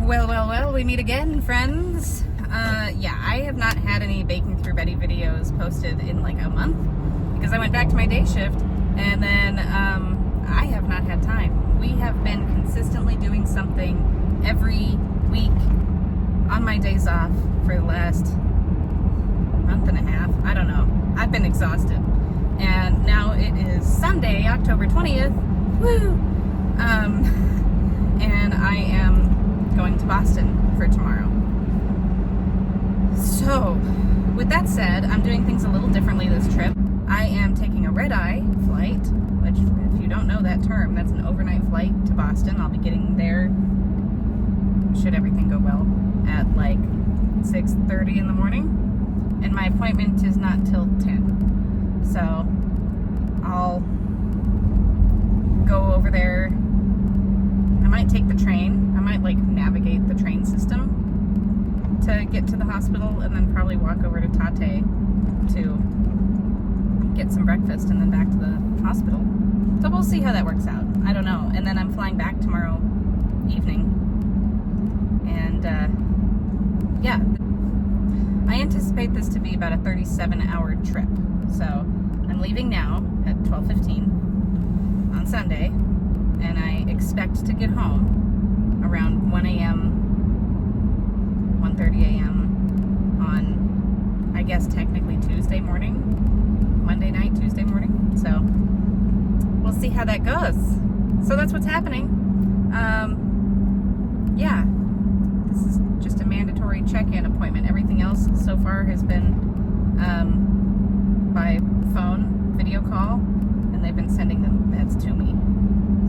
Well, we meet again, friends. Yeah, I have not had any Baking Through Betty videos posted in like a month because I went back to my day shift and then I have not had time. We have been consistently doing something every week on my days off for the last month and a half. I don't know. I've been exhausted. And now it is Sunday, October 20th. Woo! And I am going to Boston for tomorrow. So, with that said, I'm doing things a little differently this trip. I am taking a red-eye flight, which, if you don't know that term, that's an overnight flight to Boston. I'll be getting there, should everything go well, at like 6:30 in the morning. And my appointment is not till 10. So, I'll go over there. I might take the train. I might like navigate the train system to get to the hospital and then probably walk over to Tate to get some breakfast and then back to the hospital. So we'll see how that works out. I don't know. And then I'm flying back tomorrow evening. And yeah, I anticipate this to be about a 37-hour trip. So I'm leaving now at 12:15 on Sunday, and I expect to get home around 1 a.m., 1:30 a.m. on, I guess, technically Tuesday morning, Monday night, Tuesday morning. So we'll see how that goes. So that's what's happening. Yeah, this is just a mandatory check-in appointment. Everything else so far has been by phone, video call, and they've been sending the meds to me.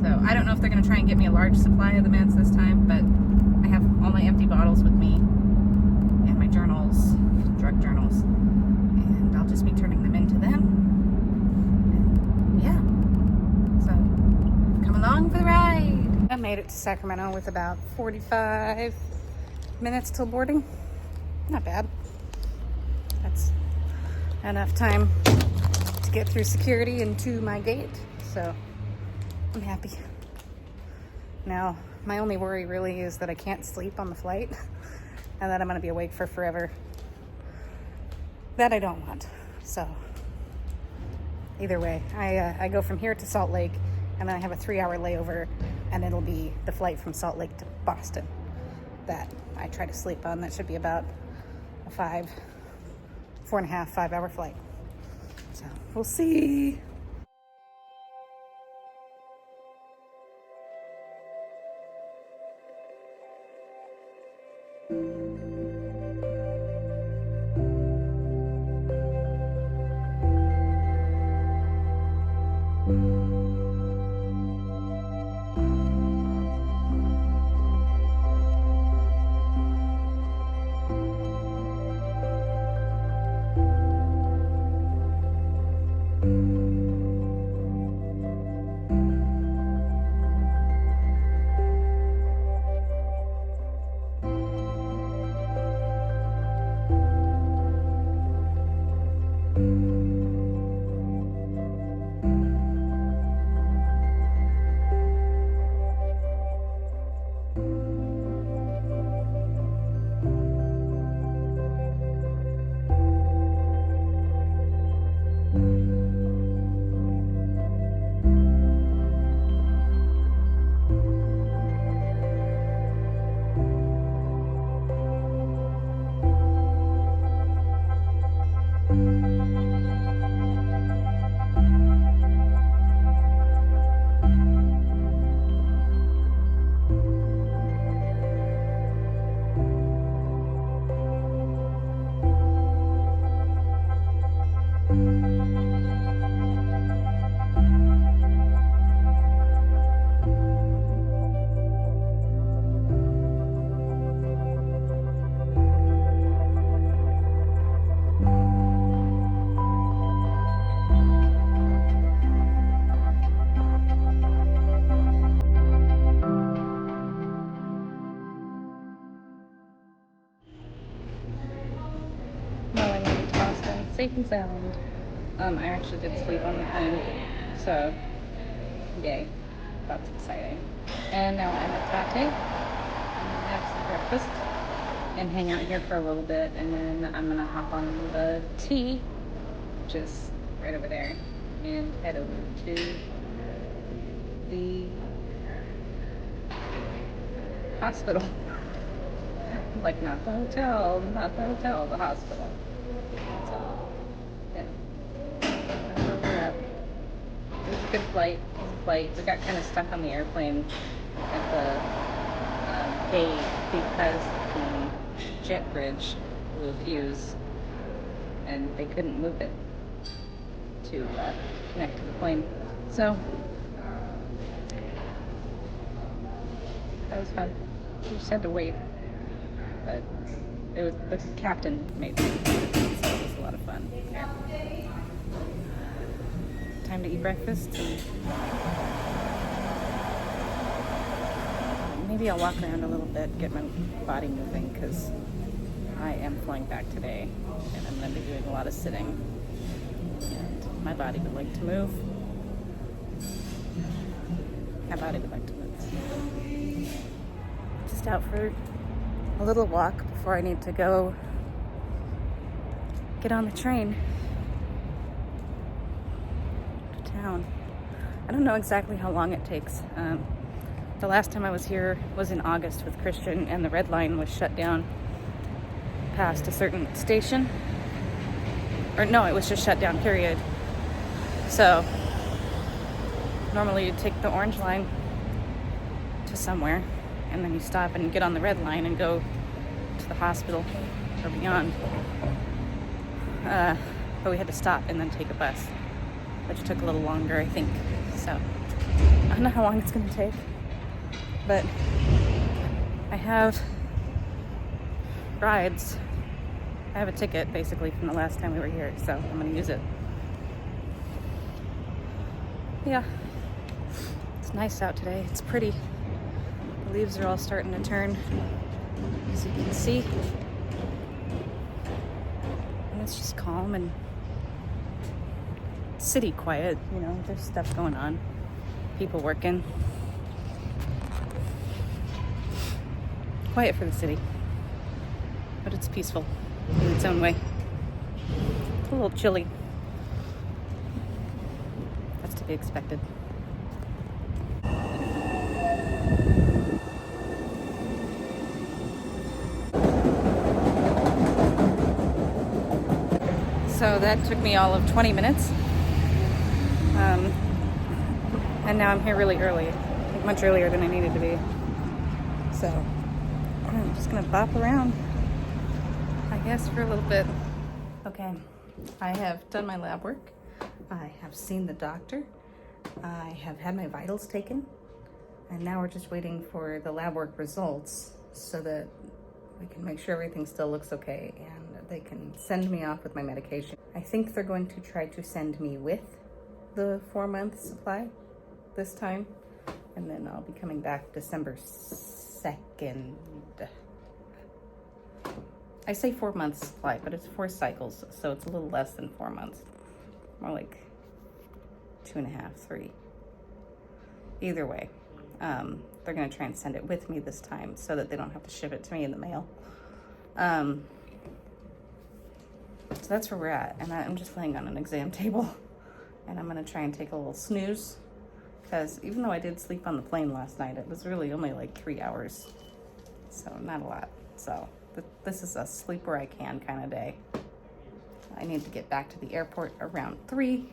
So I don't know if they're going to try and get me a large supply of the meds this time, but I have all my empty bottles with me and my journals, drug journals, and I'll just be turning them into them. And yeah, so come along for the ride. I made it to Sacramento with about 45 minutes till boarding. Not bad. That's enough time to get through security and to my gate, so I'm happy. Now, my only worry really is that I can't sleep on the flight and that I'm gonna be awake for forever. That I don't want. So, either way, I go from here to Salt Lake and then I have a 3-hour layover and it'll be the flight from Salt Lake to Boston that I try to sleep on. That should be about a 4.5, 5-hour flight. So, we'll see. Safe and sound. I actually did sleep on the plane, so yay, that's exciting. And now I'm at Tate. breakfast and hang out here for a little bit, and then I'm gonna hop on the T, which is right over there, and head over to the hospital. Like, not the hotel, the hospital. So, yeah. That's where we're at. It was a good flight. We got kind of stuck on the airplane at the gate because the jet bridge blew a fuse and they couldn't move it to connect to the plane. So that was fun. We just had to wait, but it was the captain made it, so it was a lot of fun. Yeah. Time to eat breakfast. Maybe I'll walk around a little bit, get my body moving, because I am flying back today, and I'm going to be doing a lot of sitting, and my body would like to move. My body would like to move. Just out for a little walk before I need to go get on the train to town. I don't know exactly how long it takes. The last time I was here was in August with Christian, and the red line was shut down past a certain station. Or no, it was just shut down, period. So normally you take the orange line to somewhere, and then you stop and get on the red line and go to the hospital or beyond. But we had to stop and then take a bus, which took a little longer, I think. So I don't know how long it's going to take, but I have rides. I have a ticket basically from the last time we were here, so I'm going to use it. Yeah, it's nice out today. It's pretty. The leaves are all starting to turn, as you can see. And it's just calm and city quiet, you know, there's stuff going on. People working. Quiet for the city. But it's peaceful in its own way. It's a little chilly. That's to be expected. So that took me all of 20 minutes. And now I'm here really early, like much earlier than I needed to be. So I'm just gonna bop around, I guess, for a little bit. Okay, I have done my lab work. I have seen the doctor. I have had my vitals taken. And now we're just waiting for the lab work results so that we can make sure everything still looks okay and they can send me off with my medication. I think they're going to try to send me with the 4-month supply this time, and then I'll be coming back December 2nd. I say 4 months supply, but it's 4 cycles, so it's a little less than 4 months. More like 2.5, 3. Either way, they're gonna try and send it with me this time so that they don't have to ship it to me in the mail. So that's where we're at, and I'm just laying on an exam table, and I'm gonna try and take a little snooze, because even though I did sleep on the plane last night, it was really only like 3 hours, so not a lot. So this is a sleep where I can kind of day. I need to get back to the airport around 3,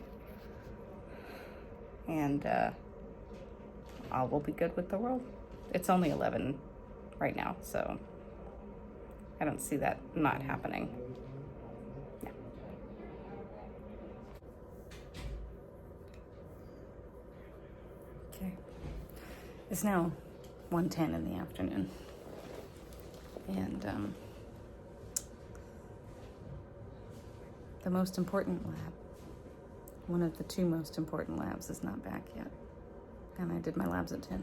and all will be good with the world. It's only 11 right now, so I don't see that not happening. Yeah. Okay. It's now 1:10 in the afternoon, and the most important lab, one of the 2 most important labs, is not back yet, and I did my labs at 10.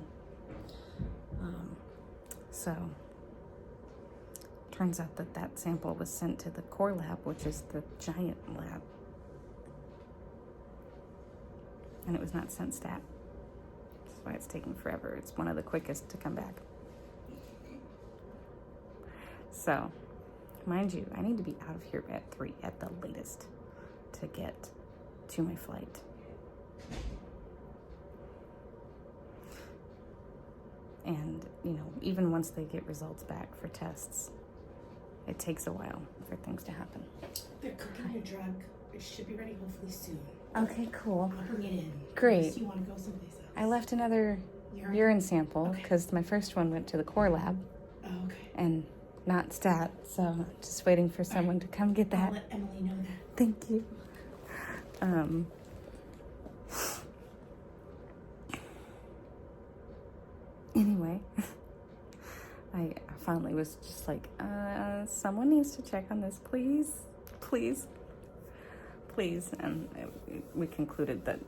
So turns out that sample was sent to the core lab, which is the giant lab, and it was not sent stat. That's why it's taking forever. It's one of the quickest to come back. So, mind you, I need to be out of here at 3 at the latest to get to my flight. And, you know, even once they get results back for tests, it takes a while for things to happen. They're cooking your drug. It should be ready hopefully soon. Okay, cool. I'll bring it in. Great. Unless you want to go someplace else. I left another urine sample because my first one went to the core lab. Oh, okay. And not stat, so I'm just waiting for someone to come get that. I'll let Emily know that. Thank you. Anyway, I finally was just like, someone needs to check on this, please, please, please. And we concluded that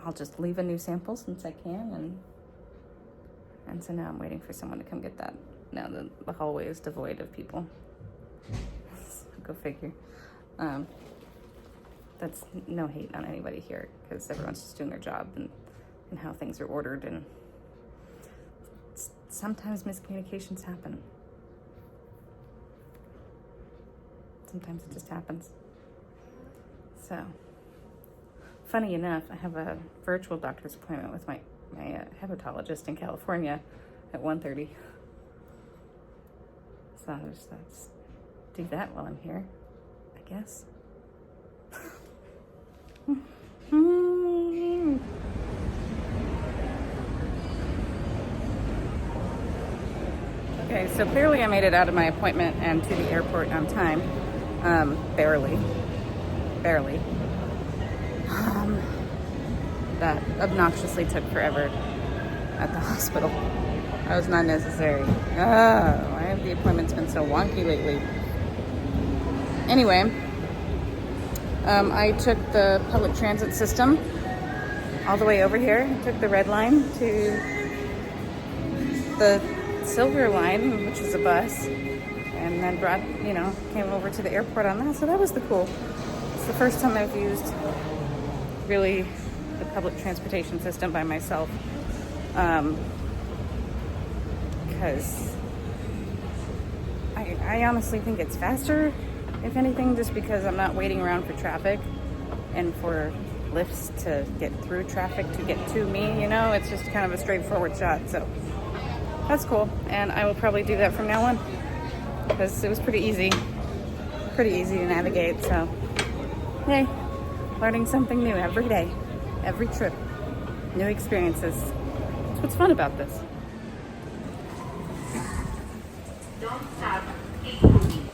I'll just leave a new sample since I can. And so now I'm waiting for someone to come get that. Now the hallway is devoid of people. Go figure. That's no hate on anybody here because everyone's just doing their job and how things are ordered, and sometimes miscommunications happen. Sometimes it just happens. So, funny enough, I have a virtual doctor's appointment with my hepatologist in California at 1:30. So let's do that while I'm here, I guess. Okay, so clearly I made it out of my appointment and to the airport on time. Barely. That obnoxiously took forever at the hospital. That was not necessary. Why have the appointments been so wonky lately? Anyway, I took the public transit system all the way over here. I took the red line to the silver line, which is a bus, and then came over to the airport on that. So that was cool. It's the first time I've used really the public transportation system by myself. Because I honestly think it's faster, if anything, just because I'm not waiting around for traffic and for lifts to get through traffic to get to me, it's just kind of a straightforward shot. So that's cool, and I will probably do that from now on because it was pretty easy to navigate. So hey, learning something new every day, every trip, new experiences. That's what's fun about this. Don't stop, keep moving.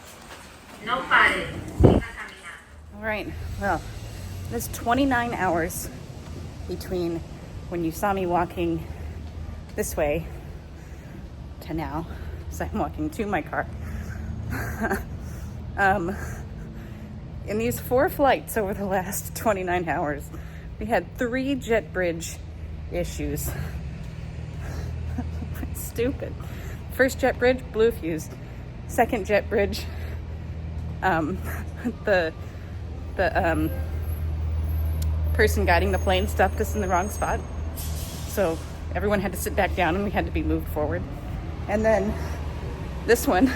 No pares, siga caminando. All right, well, there's 29 hours between when you saw me walking this way to now, so I'm walking to my car. In these 4 flights over the last 29 hours, we had 3 jet bridge issues. It's stupid. First jet bridge, blew a fuse. Second jet bridge, the person guiding the plane stopped us in the wrong spot. So everyone had to sit back down and we had to be moved forward. And then this one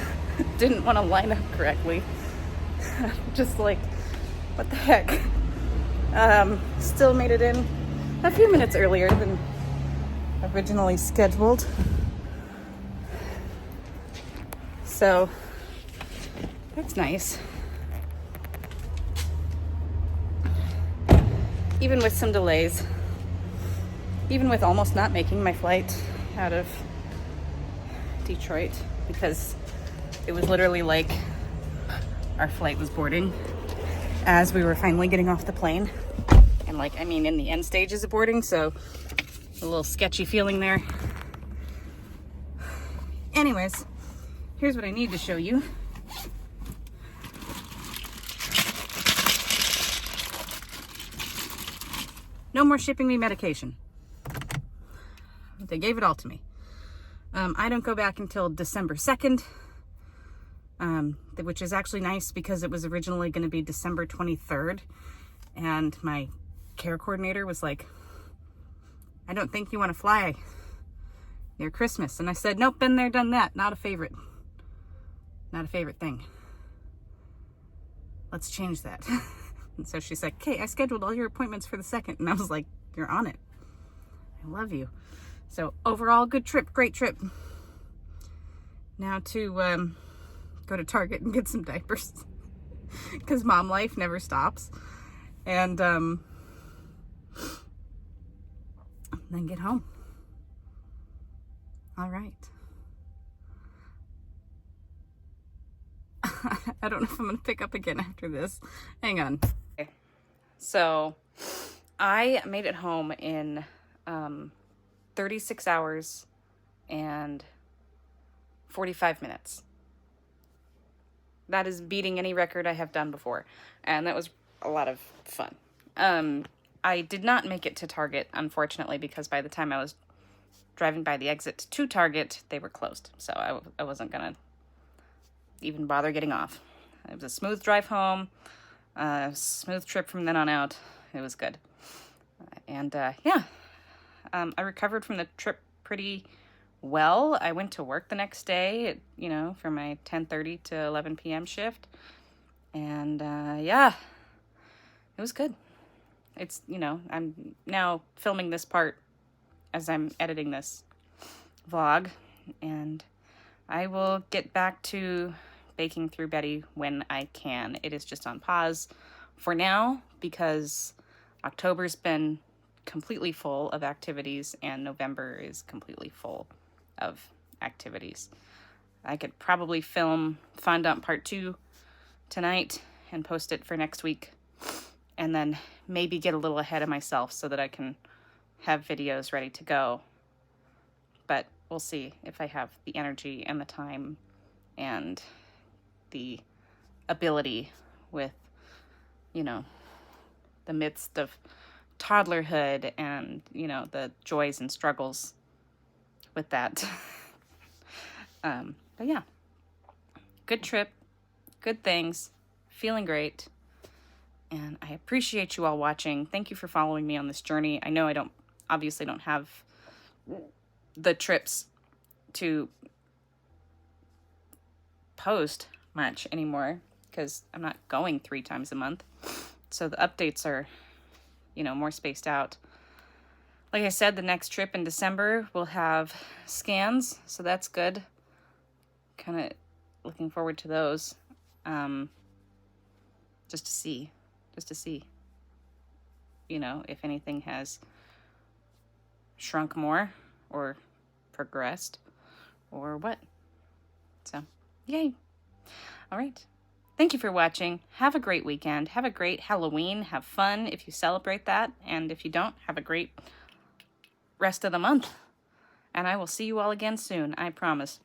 didn't want to line up correctly. Just like, what the heck? Still made it in a few minutes earlier than originally scheduled. So that's nice. Even with some delays, even with almost not making my flight out of Detroit, because it was literally like our flight was boarding as we were finally getting off the plane. And in the end stages of boarding, so a little sketchy feeling there. Anyways, here's what I need to show you. No more shipping me medication. They gave it all to me. I don't go back until December 2nd, which is actually nice because it was originally going to be December 23rd. And my care coordinator was like, I don't think you want to fly near Christmas. And I said, nope, been there, done that. Not a favorite. Not a favorite thing. Let's change that. And so she's like, okay, I scheduled all your appointments for the 2nd. And I was like, you're on it. I love you. So overall, good trip, great trip. Now to go to Target and get some diapers. Because mom life never stops. And then get home. All right. I don't know if I'm going to pick up again after this. Hang on. Okay. So I made it home in 36 hours and 45 minutes. That is beating any record I have done before. And that was a lot of fun. I did not make it to Target, unfortunately, because by the time I was driving by the exit to Target, they were closed. So I wasn't going to even bother getting off. It was a smooth drive home, smooth trip from then on out. It was good. And yeah, I recovered from the trip pretty well. I went to work the next day, for my 10:30 to 11 p.m. shift. And yeah, it was good. It's, I'm now filming this part as I'm editing this vlog, and I will get back to baking through Betty when I can. It is just on pause for now because October's been completely full of activities and November is completely full of activities. I could probably film Fondant Part 2 tonight and post it for next week, and then maybe get a little ahead of myself so that I can have videos ready to go. But we'll see if I have the energy and the time and the ability with, the midst of toddlerhood and, the joys and struggles with that. But yeah, good trip, good things, feeling great. And I appreciate you all watching. Thank you for following me on this journey. I know I obviously don't have the trips to post much anymore because I'm not going 3 times a month. So the updates are, more spaced out. Like I said, the next trip in December will have scans, so that's good. Kind of looking forward to those. Just to see, if anything has shrunk more or progressed or what. So, yay. All right. Thank you for watching. Have a great weekend. Have a great Halloween. Have fun if you celebrate that. And if you don't, have a great rest of the month. And I will see you all again soon. I promise.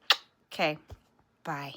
Okay. Bye.